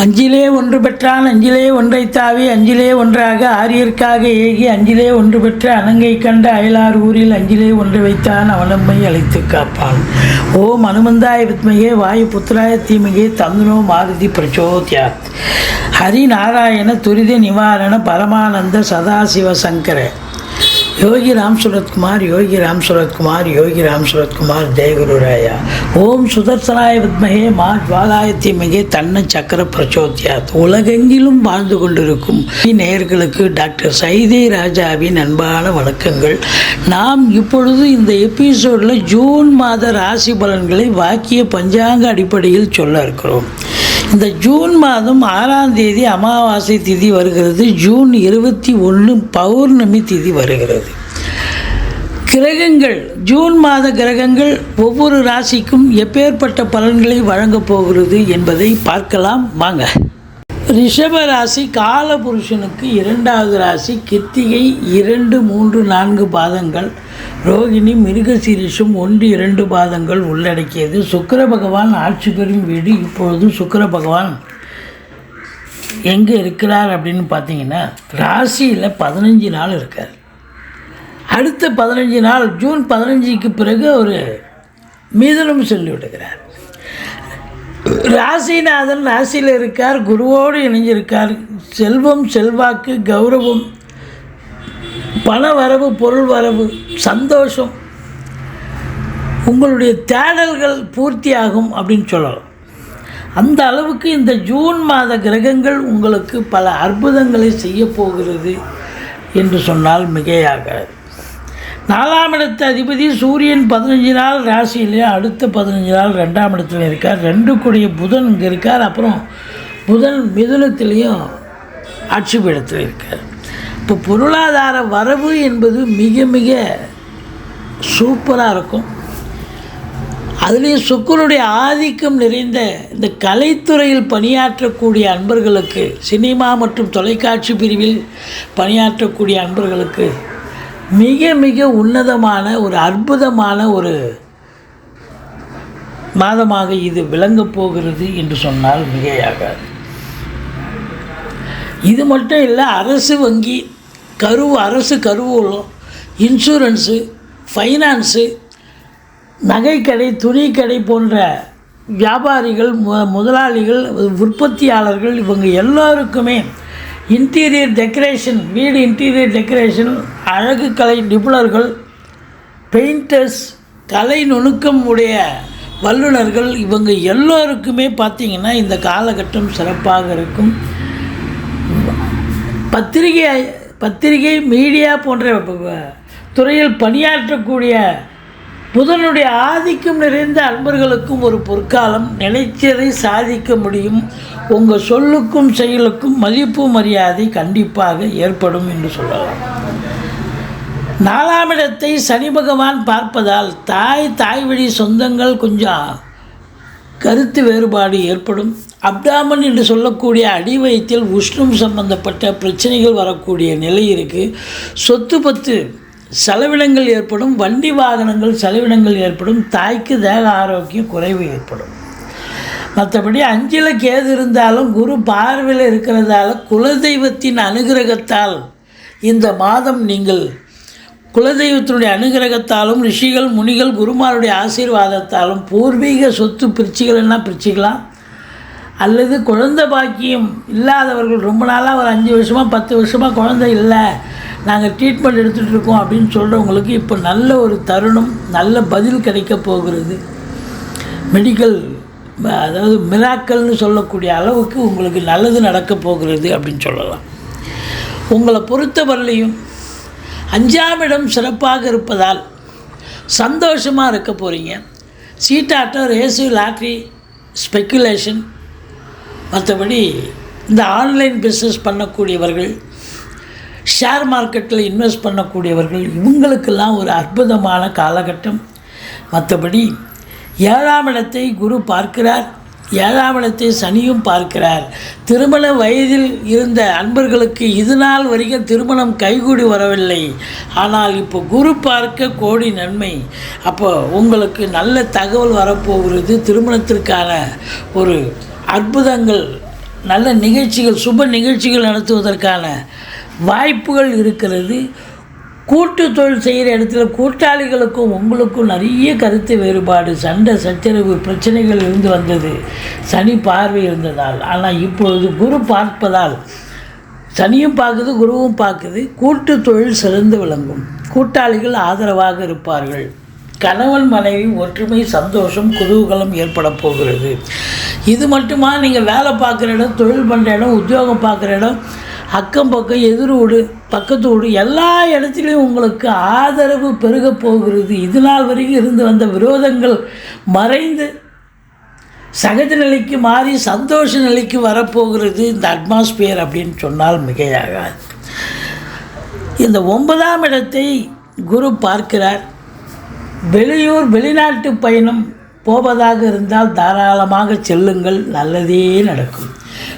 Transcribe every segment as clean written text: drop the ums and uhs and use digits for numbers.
அஞ்சிலே ஒன்று பெற்றான் அஞ்சிலே ஒன்றைத் தாவி அஞ்சிலே ஒன்றாக ஆரியர்க்காக ஏகி அஞ்சிலே ஒன்று பெற்ற அணங்கை கண்ட அயலார் ஊரில் அஞ்சிலே ஒன்று வைத்தான் அவனம்மை அழைத்து காப்பான். ஓம் அனுமந்தாய வித்மகே வாயு புத்திராய தீமகே தந்துனோ மாருதி பிரச்சோத்யாத். ஹரி நாராயண துரித நிவாரண பரமானந்த சதாசிவ சங்கர யோகி ராம் சுரத்குமார் யோகி ராம் சுரத்குமார் யோகி ராம் சுரத்குமார் ஜெயகுருராயா. ஓம் சுதர்சனாய வித்மகே மா ஜுவாலாய தீமகே தன்ன சக்கர பிரச்சோத்யாத். உலகெங்கிலும் வாழ்ந்து கொண்டிருக்கும் நேயர்களுக்கு டாக்டர் சைதை ராஜாவின் அன்பான வணக்கங்கள். நாம் இப்பொழுது இந்த எபிசோடில் ஜூன் மாத ராசி பலன்களை வாக்கிய பஞ்சாங்க அடிப்படையில் சொல்ல இருக்கிறோம். இந்த ஜூன் மாதம் 6ஆம் தேதி அமாவாசை திதி வருகிறது. ஜூன் 21 பௌர்ணமி திதி வருகிறது. கிரகங்கள், ஜூன் மாத கிரகங்கள் ஒவ்வொரு ராசிக்கும் எப்பேற்பட்ட பலன்களை வழங்கப் போகிறது என்பதை பார்க்கலாம் வாங்க. ரிஷப ராசி காலபுருஷனுக்கு 2வது ராசி. கிருத்திகை 2, 3, 4 பாதங்கள், ரோகிணி மிருகசீரிஷம் 1, 2 பாதங்கள் உள்ளடக்கியது. சுக்கிர பகவான் ஆட்சி பெறும் வீடு. இப்பொழுது சுக்கிர பகவான் எங்கே இருக்கிறார் அப்படின்னு பார்த்தீங்கன்னா ராசியில் 15 நாள் இருக்கார். அடுத்த 15 நாள் ஜூன் 15க்கு பிறகு ஒரு மிதுனம் சொல்லி விடுகிறார். ராசிநாதன் ராசியில் இருக்கார், குருவோடு இணைஞ்சிருக்கார். செல்வம், செல்வாக்கு, கௌரவம், பண வரவு, பொருள் வரவு, சந்தோஷம், உங்களுடைய தேடல்கள் பூர்த்தியாகும் அப்படின்னு சொல்லலாம். அந்த அளவுக்கு இந்த ஜூன் மாத கிரகங்கள் உங்களுக்கு பல அற்புதங்களை செய்ய போகிறது என்று சொன்னால் மிகையாகாது. 4ஆம் இடத்து அதிபதி சூரியன் 15 நாள் ராசியிலே, அடுத்த 15 நாள் 2ஆம் இடத்துல இருக்கார். 2 கூடிய புதன் இங்கே இருக்கார். அப்புறம் புதன் மிதுனத்திலையும் ஆட்சி பீடத்தில் இருக்கார். இப்போ பொருளாதார வரவு என்பது மிக மிக சூப்பராக இருக்கும். அதுலேயும் சுக்கிரனுடைய ஆதிக்கம் நிறைந்த இந்த கலைத்துறையில் பணியாற்றக்கூடிய அன்பர்களுக்கு, சினிமா மற்றும் தொலைக்காட்சி பிரிவில் பணியாற்றக்கூடிய அன்பர்களுக்கு மிக மிக உன்னதமான ஒரு அற்புதமான ஒரு மாதமாக இது விளங்கப் போகிறது என்று சொன்னால் மிகையாகாது. இது மட்டும் இல்லை, அரசு வங்கி, அரசு கருவூலம், இன்சூரன்ஸு, ஃபைனான்ஸு, நகைக்கடை, துணிக்கடை போன்ற வியாபாரிகள், முதலாளிகள், உற்பத்தியாளர்கள், இவங்க எல்லாருக்குமே இன்டீரியர் டெக்கரேஷன், வீடு இன்டீரியர் டெக்கரேஷன், அழகு கலை நிபுணர்கள், பெயிண்டர்ஸ், கலை நுணுக்கம் உடைய வல்லுநர்கள், இவங்க எல்லோருக்குமே பார்த்திங்கன்னா இந்த காலகட்டம் சிறப்பாக இருக்கும். பத்திரிகை, மீடியா போன்ற துறையில் பணியாற்றக்கூடிய புதனுடைய ஆதிக்கம் நிறைந்த அன்பர்களுக்கும் ஒரு பொற்காலம். நினைச்சதை சாதிக்க முடியும். உங்கள் சொல்லுக்கும் செயலுக்கும் மதிப்பு மரியாதை கண்டிப்பாக ஏற்படும் என்று சொல்லலாம். 4ஆம் இடத்தை சனி பகவான் பார்ப்பதால் தாய் வழி சொந்தங்கள் கொஞ்சம் கருத்து வேறுபாடு ஏற்படும். அப்டாமன் என்று சொல்லக்கூடிய அடிவயத்தில் உஷ்ணம் சம்பந்தப்பட்ட பிரச்சனைகள் வரக்கூடிய நிலை இருக்குது. சொத்து பத்து செலவினங்கள் ஏற்படும். வண்டி வாகனங்கள் செலவினங்கள் ஏற்படும். தாய்க்கு தேக ஆரோக்கியம் குறைவு ஏற்படும். மற்றபடி 5ல் கேது இருந்தாலும் குரு பார்வையில் இருக்கிறதால குலதெய்வத்தின் அனுகிரகத்தால் இந்த மாதம் நீங்கள் குலதெய்வத்தினுடைய அனுகிரகத்தாலும் ரிஷிகள், முனிகள், குருமாருடைய ஆசீர்வாதத்தாலும் பூர்வீக சொத்து பிரிச்சுக்கலன்னா பிரிச்சுக்கலாம். அல்லது குழந்தை பாக்கியம் இல்லாதவர்கள், ரொம்ப நாளாக ஒரு 5 வருஷமாக 10 வருஷமாக குழந்தை இல்லை, நாங்கள் ட்ரீட்மெண்ட் எடுத்துகிட்டு இருக்கோம் அப்படின்னு சொல்கிறவங்களுக்கு இப்போ நல்ல ஒரு தருணம், நல்ல பதில் கிடைக்க போகிறது. மெடிக்கல், அதாவது மிராக்கல்னு சொல்லக்கூடிய அளவுக்கு உங்களுக்கு நல்லது நடக்க போகிறது அப்படின்னு சொல்லலாம். உங்களை பொறுத்தவரையிலையும் 5ஆம் இடம் சிறப்பாக இருப்பதால் சந்தோஷமாக இருக்க போகிறீங்க. சீட்டாட்டம், ரேஸு, லாட்ரி, ஸ்பெக்குலேஷன், மற்றபடி இந்த ஆன்லைன் பிஸ்னஸ் பண்ணக்கூடியவர்கள், ஷேர் மார்க்கெட்டில் இன்வெஸ்ட் பண்ணக்கூடியவர்கள், இவங்களுக்கெல்லாம் ஒரு அற்புதமான காலகட்டம். மற்றபடி 7ஆம் இடத்தை குரு பார்க்கிறார். 7ஆம் இடத்தை சனியும் பார்க்கிறார். திருமண வயதில் இருந்த அன்பர்களுக்கு இது நாள் வரைக்கும் திருமணம் கைகூடி வரவில்லை. ஆனால் இப்போ குரு பார்க்க கோடி நன்மை. அப்போ உங்களுக்கு நல்ல தகவல் வரப்போகிறது. திருமணத்திற்கான ஒரு அற்புதங்கள் நல்ல நிகழ்ச்சிகள், சுப நிகழ்ச்சிகள் நடத்துவதற்கான வாய்ப்புகள் இருக்கிறது. கூட்டு தொழில் செய்கிற இடத்துல கூட்டாளிகளுக்கும் உங்களுக்கும் நிறைய கருத்து வேறுபாடு, சண்டை சச்சரவு பிரச்சனைகள் இருந்து வந்தது சனி பார்வை இருந்ததால். ஆனால் இப்பொழுது குரு பார்ப்பதால், சனியும் பார்க்குது குருவும் பார்க்குது, கூட்டு தொழில் சிறந்து விளங்கும். கூட்டாளிகள் ஆதரவாக இருப்பார்கள். கணவன் மனைவி ஒற்றுமை, சந்தோஷம், குதூகலம் ஏற்பட போகிறது. இது மட்டுமா, நீங்கள் வேலை பார்க்குற இடம், தொழில் பண்ணுற இடம், உத்தியோகம் பார்க்குற இடம், அக்கம் பக்கம், எதிர் வீடு, பக்கத்து வீடு, எல்லா இடத்துலையும் உங்களுக்கு ஆதரவு பெருக போகிறது. இது நாள் வரைக்கும் இருந்து வந்த விரோதங்கள் மறைந்து சகஜ நிலைக்கு மாறி சந்தோஷ நிலைக்கு வரப்போகிறது இந்த அட்மாஸ்பியர் அப்படின்னு சொன்னால் மிகையாகாது. இந்த 9ஆம் இடத்தை குரு பார்க்கிறார். வெளியூர் வெளிநாட்டு பயணம் போவதாக இருந்தால் தாராளமாக செல்லுங்கள், நல்லதே நடக்கும்.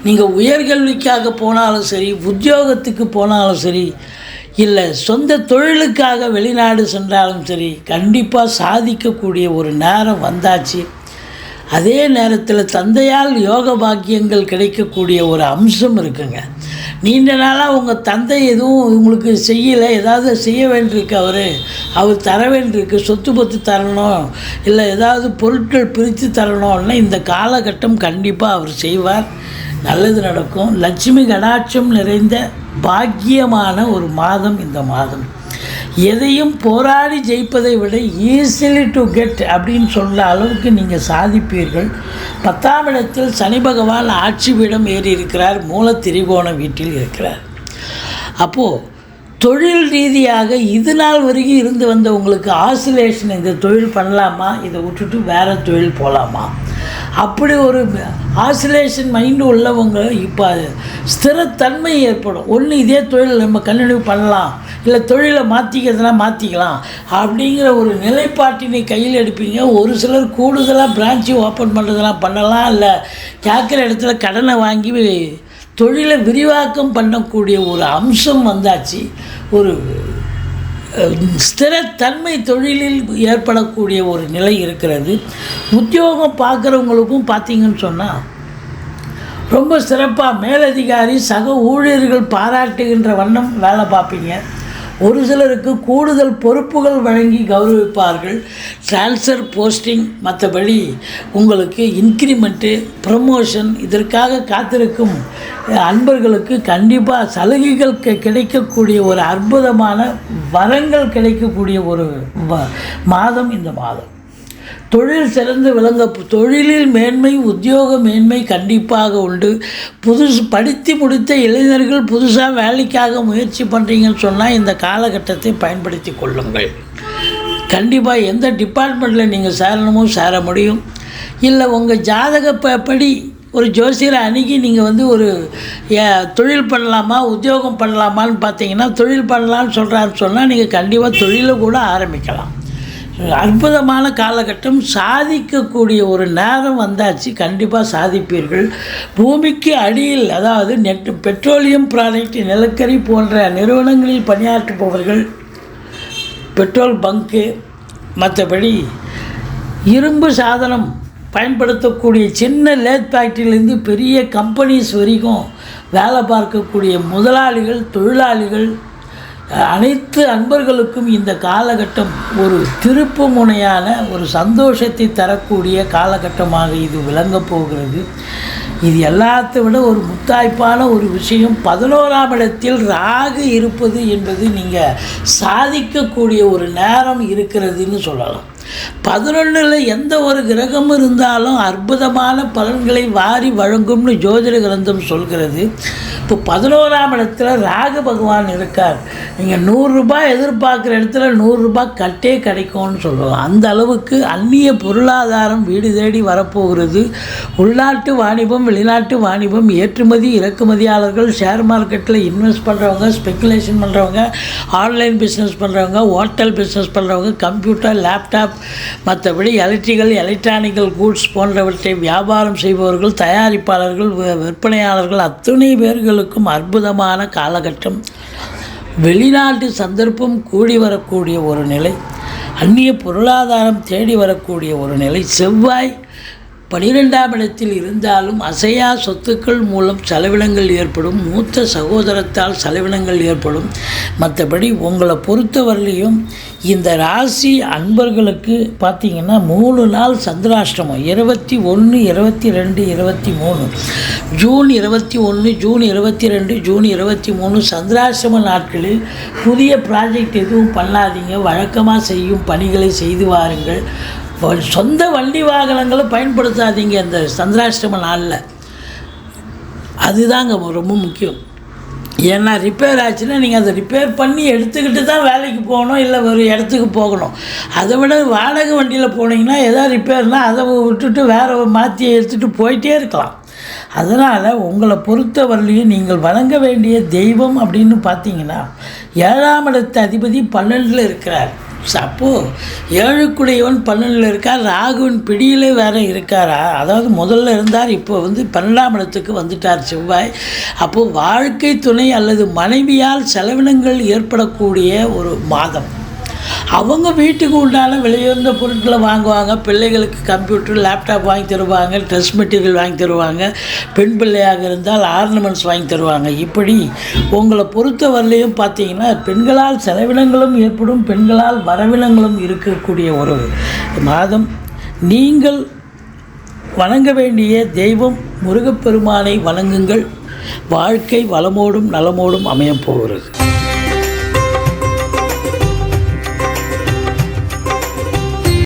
நீங்கள் உயர்கல்விக்காக போனாலும் சரி, உத்தியோகத்துக்கு போனாலும் சரி, இல்லை சொந்த தொழிலுக்காக வெளிநாடு சென்றாலும் சரி, கண்டிப்பாக சாதிக்கக்கூடிய ஒரு நேரம் வந்தாச்சு. அதே நேரத்தில் தந்தையால் யோக பாக்கியங்கள் கிடைக்கக்கூடிய ஒரு அம்சம் இருக்குங்க. நீண்ட நாளாக உங்கள் தந்தை எதுவும் உங்களுக்கு செய்யலை, ஏதாவது செய்ய வேண்டியிருக்கு, அவர் தர வேண்டியிருக்கு, சொத்து பத்து தரணும், இல்லை ஏதாவது பொருட்கள் பிரித்து தரணும்னா இந்த காலகட்டம் கண்டிப்பாக அவர் செய்வார். நல்லது நடக்கும். லட்சுமி கடாட்சம் நிறைந்த பாக்கியமான ஒரு மாதம் இந்த மாதம். எதையும் போராடி ஜெயிப்பதை விட ஈஸிலி டு கெட் அப்படின்னு சொல்கிற அளவுக்கு நீங்கள் சாதிப்பீர்கள். 10ஆம் இடத்தில் சனி பகவான் ஆட்சி பீடம் ஏறி இருக்கிறார், மூல திரிகோண வீட்டில் இருக்கிறார். அப்போது தொழில் ரீதியாக இது நாள் வரைக்கும் இருந்து வந்த உங்களுக்கு ஆசிலேஷன், இந்த தொழில் பண்ணலாமா, இதை விட்டுட்டு வேறு தொழில் போகலாமா, அப்படி ஒரு ஆசிலேஷன் மைண்டு உள்ளவங்க இப்போ ஸ்திரத்தன்மை ஏற்படும். ஒன்று இதே தொழில் நம்ம கண்டினியூ பண்ணலாம், இல்லை தொழிலை மாற்றிக்கிறதுனா மாற்றிக்கலாம் அப்படிங்கிற ஒரு நிலைப்பாட்டினை கையில் எடுப்பீங்க. ஒரு சிலர் கூடுதலாக பிரான்ச்சு ஓப்பன் பண்ணுறதுலாம் பண்ணலாம், இல்லை கேட்குற இடத்துல கடனை வாங்கி தொழிலை விரிவாக்கம் பண்ணக்கூடிய ஒரு அம்சம் வந்தாச்சு. ஒரு ஸ்திரத்தன்மை தொழிலில் ஏற்படக்கூடிய ஒரு நிலை இருக்கிறது. உத்தியோகம் பார்க்குறவங்களுக்கும் பார்த்தீங்கன்னு சொன்னால் ரொம்ப சிறப்பாக மேலதிகாரி சக ஊழியர்கள் பாராட்டுகின்ற வண்ணம் வேலை பார்ப்பீங்க. ஒரு சிலருக்கு கூடுதல் பொறுப்புகள் வழங்கி கௌரவிப்பார்கள். ட்ரான்ஸ்ஃபர், போஸ்டிங், மற்றபடி உங்களுக்கு இன்க்ரிமெண்ட்டு, ப்ரமோஷன், இதற்காக காத்திருக்கும் அன்பர்களுக்கு கண்டிப்பாக சலுகைகள் கிடைக்கக்கூடிய ஒரு அற்புதமான வரங்கள் கிடைக்கக்கூடிய ஒரு மாதம் இந்த மாதம். தொழில் சிறந்து விளங்க, தொழிலில் மேன்மை, உத்தியோக மேன்மை கண்டிப்பாக உண்டு. படித்து முடித்த இளைஞர்கள் புதுசாக வேலைக்காக முயற்சி பண்ணுறீங்கன்னு சொன்னால் இந்த காலகட்டத்தை பயன்படுத்தி கொள்ளுங்கள். கண்டிப்பாக எந்த டிபார்ட்மெண்ட்டில் நீங்கள் சேரணுமோ சேர முடியும். இல்லை உங்கள் ஜாதகப்படி ஒரு ஜோசியரை அணுகி நீங்கள் ஒரு தொழில் பண்ணலாமா, உத்தியோகம் பண்ணலாமான்னு பார்த்தீங்கன்னா, தொழில் பண்ணலான்னு சொல்கிறான்னு சொன்னால் நீங்கள் கண்டிப்பாக தொழிலை கூட ஆரம்பிக்கலாம். அற்புதமான காலகட்டம். சாதிக்கக்கூடிய ஒரு நேரம் வந்தாச்சு. கண்டிப்பாக சாதிப்பீர்கள். பூமிக்கு அடியில், அதாவது பெட்ரோலியம் ப்ராடக்ட், நிலக்கரி போன்ற நிறுவனங்களில் பணியாற்றுபவர்கள், பெட்ரோல் பங்கு, மற்றபடி இரும்பு சாதனம் பயன்படுத்தக்கூடிய சின்ன லேத் ஃபேக்ட்ரியிலேருந்து பெரிய கம்பெனிஸ் வரைக்கும் வேலை பார்க்கக்கூடிய முதலாளிகள், தொழிலாளிகள், அனைத்து அன்பர்களுக்கும் இந்த காலகட்டம் ஒரு திருப்பு முனையான ஒரு சந்தோஷத்தை தரக்கூடிய காலகட்டமாக இது விளங்கப் போகிறது. இது எல்லாத்தை விட ஒரு முத்தாய்ப்பான ஒரு விஷயம், 11ஆம் இடத்தில் ராகு இருப்பது என்பது நீங்கள் சாதிக்கக்கூடிய ஒரு நேரம் இருக்கிறதுன்னு சொல்லலாம். 11ல் எந்த ஒரு கிரகம் இருந்தாலும் அற்புதமான பலன்களை வாரி வழங்கும்னு ஜோதிட கிரந்தம் சொல்கிறது. இப்போ 11ஆம் இடத்துல ராகு பகவான் இருக்கார். நீங்கள் 100 ரூபாய் எதிர்பார்க்குற இடத்துல 100 ரூபாய் கட்டே கிடைக்கும்னு சொல்லலாம். அந்த அளவுக்கு அந்நிய பொருளாதாரம் வீடு தேடி வரப்போகிறது. உள்நாட்டு வாணிபம், வெளிநாட்டு வாணிபம், ஏற்றுமதி இறக்குமதியாளர்கள், ஷேர் மார்க்கெட்டில் இன்வெஸ்ட் பண்ணுறவங்க, ஸ்பெக்குலேஷன் பண்ணுறவங்க, ஆன்லைன் பிஸ்னஸ் பண்ணுறவங்க, ஹோட்டல் பிஸ்னஸ் பண்ணுறவங்க, கம்ப்யூட்டர், லேப்டாப், மற்றபடி எலக்ட்ரானிக்கல் கூட்ஸ் போன்றவற்றை வியாபாரம் செய்பவர்கள், தயாரிப்பாளர்கள், விற்பனையாளர்கள், அத்தனை பேர்களுக்கும் அற்புதமான காலகட்டம். வெளிநாட்டு சந்தர்ப்பம் கூடி வரக்கூடிய ஒரு நிலை, அந்நிய பொருளாதாரம் தேடி வரக்கூடிய ஒரு நிலை. செவ்வாய் 12ஆம் இடத்தில் இருந்தாலும் அசையா சொத்துக்கள் மூலம் செலவினங்கள் ஏற்படும், மூத்த சகோதரத்தால் செலவினங்கள் ஏற்படும். மற்றபடி உங்களை பொறுத்தவரையிலையும் இந்த ராசி அன்பர்களுக்கு பார்த்திங்கன்னா 3 நாள் சந்திராஷ்டமம் 21, 22, 23, ஜூன் 21, ஜூன் 22, ஜூன் 23 சந்திராஷ்டம நாட்களில் புதிய ப்ராஜெக்ட் எதுவும் பண்ணாதீங்க. வழக்கமாக செய்யும் பணிகளை செய்து வாருங்கள். சொந்த வண்டி வாகனங்களை பயன்படுத்தாதீங்க அந்த சந்திராஷ்டம நாளில். அதுதாங்க ரொம்ப முக்கியம். ஏன்னா ரிப்பேர் ஆச்சுன்னா நீங்கள் அதை ரிப்பேர் பண்ணி எடுத்துக்கிட்டு தான் வேலைக்கு போகணும், இல்லை ஒரு இடத்துக்கு போகணும். அதை விட வாடகை வண்டியில் போனீங்கன்னா எதாவது ரிப்பேர்னால் அதை விட்டுட்டு வேறு மாற்றி எடுத்துகிட்டு போயிட்டே இருக்கலாம். அதனால் உங்களை பொறுத்தவரையிலையும் நீங்கள் வணங்க வேண்டிய தெய்வம் அப்படின்னு பார்த்தீங்கன்னா 7ஆம் இடத்து அதிபதி 12ல் இருக்கிறார். அப்போது 7க்குடையவன் 12ல் இருக்கார், ராகுவின் பிடியிலே வேறு இருக்காரா. அதாவது முதல்ல இருந்தார், இப்போ 12ஆம் இடத்துக்கு வந்துட்டார் செவ்வாய். அப்போது வாழ்க்கை துணை அல்லது மனைவியால் செலவினங்கள் ஏற்படக்கூடிய ஒரு மாதம். அவங்க வீட்டுக்கு உண்டான விலையுயர்ந்த பொருட்களை வாங்குவாங்க. பிள்ளைகளுக்கு கம்ப்யூட்டர், லேப்டாப் வாங்கி தருவாங்க, ட்ரெஸ் மெட்டீரியல் வாங்கி தருவாங்க. பெண் பிள்ளையாக இருந்தால் ஆர்னமெண்ட்ஸ் வாங்கி தருவாங்க. இப்படி உங்களை பொறுத்தவரையிலையும் பார்த்தீங்கன்னா பெண்களால் செலவினங்களும் ஏற்படும், பெண்களால் வரவினங்களும் இருக்கக்கூடிய ஒரு மாதம். நீங்கள் வணங்க வேண்டிய தெய்வம் முருகப்பெருமானை வணங்குங்கள். வாழ்க்கை வளமோடும் நலமோடும் அமையப் போகிறது.